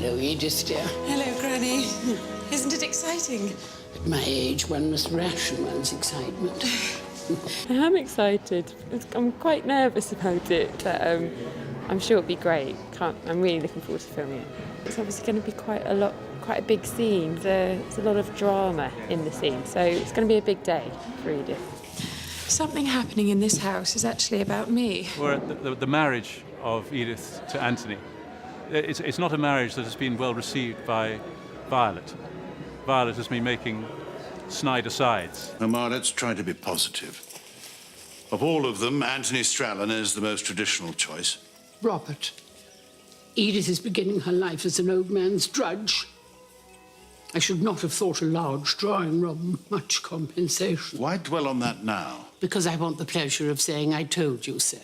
Hello, Edith, dear. Hello, Granny. Isn't it exciting? At my age, one must ration one's excitement. I am excited. I'm quite nervous about it, but I'm sure it'll be great. I'm really looking forward to filming it. It's obviously going to be quite a big scene. There's a lot of drama in the scene, so it's going to be a big day for Edith. Something happening in this house is actually about me. We're at the marriage of Edith to Anthony. It's not a marriage that has been well received by Violet. Violet has been making snide asides. Mama, let's try to be positive. Of all of them, Anthony Strallan is the most traditional choice. Robert, Edith is beginning her life as an old man's drudge. I should not have thought a large drawing room much compensation. Why dwell on that now? Because I want the pleasure of saying I told you so.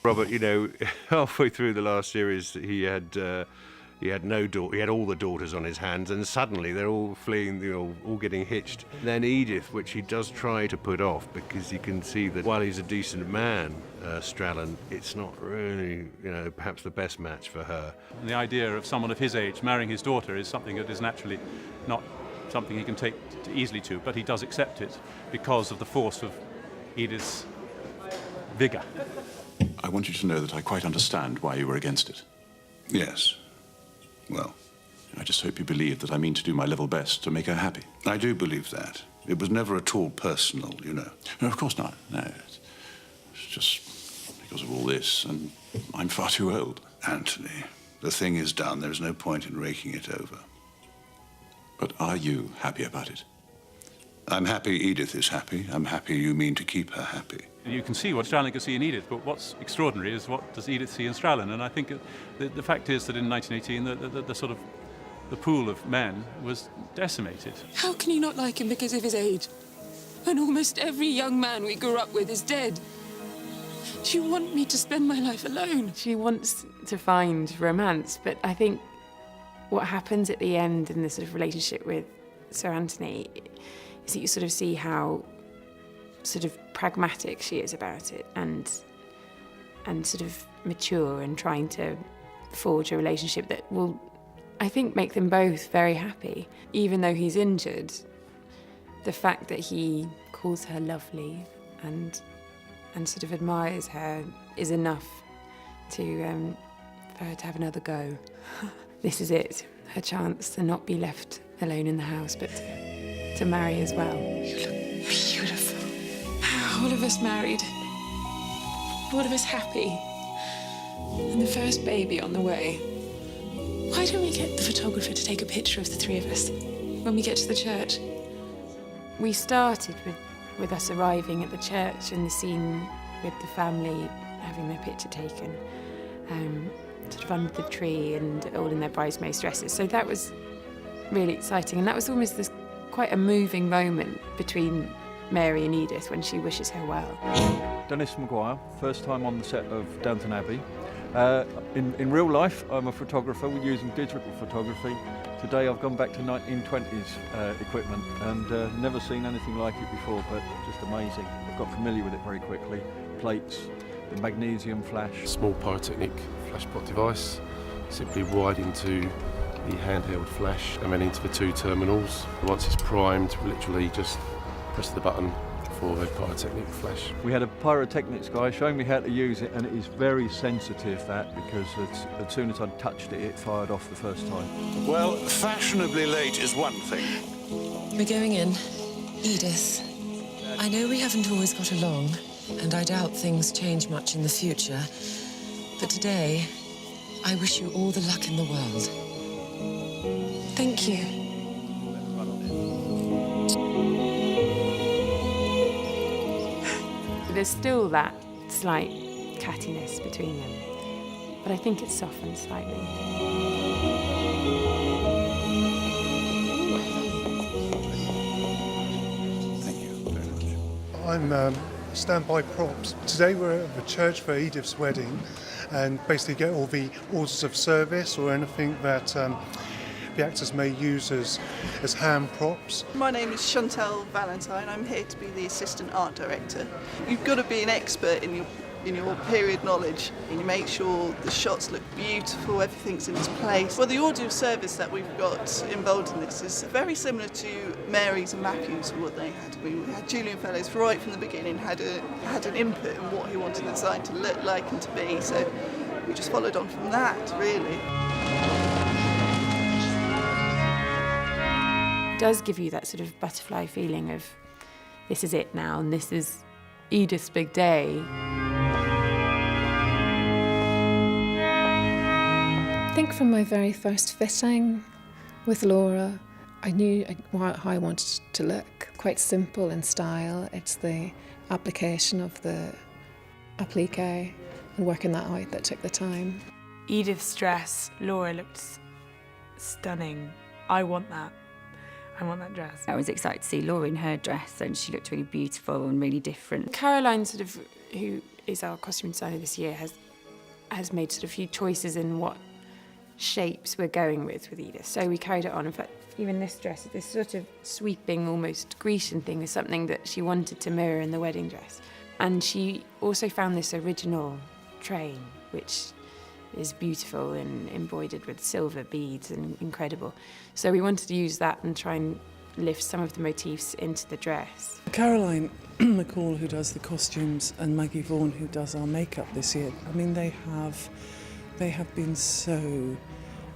Robert, you know, halfway through the last series, he had no daughter. He had all the daughters on his hands, and suddenly they're all fleeing, all getting hitched. Then Edith, which he does try to put off, because you can see that while he's a decent man, Strallan, it's not really, perhaps the best match for her. And the idea of someone of his age marrying his daughter is something that is naturally not something he can take easily to, but he does accept it because of the force of Edith's vigour. I want you to know that I quite understand why you were against it. Yes. Well, I just hope you believe that I mean to do my level best to make her happy. I do believe that. It was never at all personal, you know. No, of course not. No, it's just because of all this, and I'm far too old. Anthony, the thing is done. There's no point in raking it over. But are you happy about it? I'm happy Edith is happy. I'm happy you mean to keep her happy. You can see what Strallan can see in Edith, but what's extraordinary is what does Edith see in Strallan. And I think the fact is that in 1918, the sort of the pool of men was decimated. How can you not like him because of his age? When almost every young man we grew up with is dead. Do you want me to spend my life alone? She wants to find romance, but I think what happens at the end in the sort of relationship with Sir Anthony is that you sort of see how sort of pragmatic she is about it and sort of mature and trying to forge a relationship that will, I think, make them both very happy. Even though he's injured, the fact that he calls her lovely and sort of admires her is enough to for her to have another go. This is it, her chance to not be left alone in the house, but to marry as well. You look beautiful. All of us married. All of us happy. And the first baby on the way. Why don't we get the photographer to take a picture of the three of us when we get to the church? We started with us arriving at the church and the scene with the family having their picture taken, sort of under the tree and all in their bridesmaids' dresses. So that was really exciting, and that was almost quite a moving moment between Mary and Edith when she wishes her well. Denis Maguire, first time on the set of Downton Abbey. In real life, I'm a photographer. We're using digital photography. Today I've gone back to 1920s equipment and never seen anything like it before, but just amazing. I've got familiar with it very quickly. Plates, the magnesium flash. Small pyrotechnic flash pot device, simply wired into the handheld flash and then into the two terminals. Once it's primed, we literally just press the button for a pyrotechnic flash. We had a pyrotechnics guy showing me how to use it, and it is very sensitive, because as soon as I touched it, it fired off the first time. Well, fashionably late is one thing. We're going in. Edith, I know we haven't always got along, and I doubt things change much in the future, but today, I wish you all the luck in the world. Thank you. There's still that slight cattiness between them, but I think it's softened slightly. Thank you very much. I'm standby props. Today we're at the church for Edith's wedding, and basically get all the orders of service or anything that the actors may use as hand props. My name is Chantelle Valentine. I'm here to be the assistant art director. You've got to be an expert in your in your period knowledge. And you make sure the shots look beautiful, everything's in its place. Well, the order of service that we've got involved in this is very similar to Mary's and Matthew's, what they had. We had Julian Fellows right from the beginning, had an input in what he wanted the design to look like and to be. So we just followed on from that, really. It does give you that sort of butterfly feeling of this is it now and this is Edith's big day. I think from my very first fitting with Laura, I knew how I wanted it to look. Quite simple in style. It's the application of the applique and working that out that took the time. Edith's dress, Laura looked stunning. I want that. I want that dress. I was excited to see Laura in her dress, and she looked really beautiful and really different. Caroline, sort of, who is our costume designer this year, has made sort of a few choices in what shapes we're going with Edith. So we carried it on. In fact, even this dress, this sort of sweeping, almost Grecian thing, was something that she wanted to mirror in the wedding dress. And she also found this original train, which is beautiful and embroidered with silver beads and incredible. So we wanted to use that and try and lift some of the motifs into the dress. Caroline McCall, who does the costumes, and Maggie Vaughan, who does our makeup this year, I mean, they have been so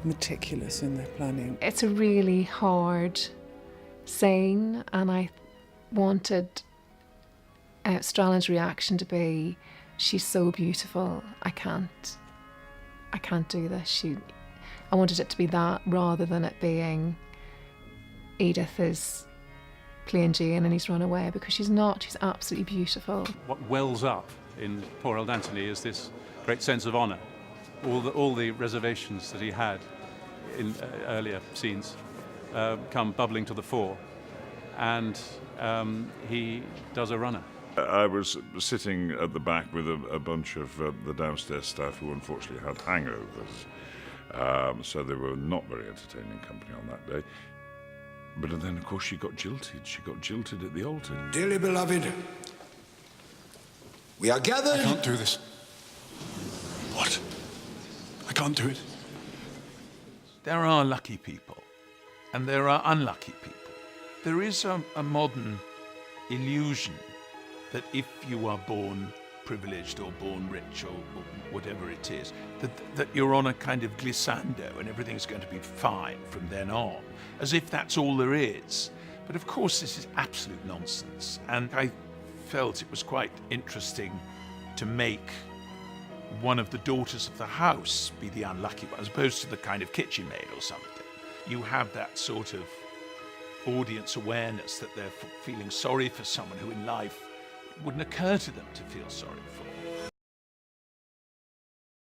meticulous in their planning. It's a really hard scene, and I wanted Strallan's reaction to be, she's so beautiful, I can't do this. I wanted it to be that rather than it being Edith is playing Jane and he's run away, because she's not. She's absolutely beautiful. What wells up in poor old Anthony is this great sense of honour. All the reservations that he had in earlier scenes come bubbling to the fore, and he does a runner. I was sitting at the back with a bunch of the downstairs staff who unfortunately had hangovers, so they were not very entertaining company on that day. But then, of course, she got jilted. She got jilted at the altar. Dearly beloved, we are gathered... I can't do this. What? I can't do it. There are lucky people, and there are unlucky people. There is a modern illusion that if you are born privileged or born rich or whatever it is, that you're on a kind of glissando and everything's going to be fine from then on, as if that's all there is. But of course this is absolute nonsense, and I felt it was quite interesting to make one of the daughters of the house be the unlucky one, as opposed to the kind of kitchen maid or something. You have that sort of audience awareness that they're feeling sorry for someone who in life wouldn't occur to them to feel sorry for.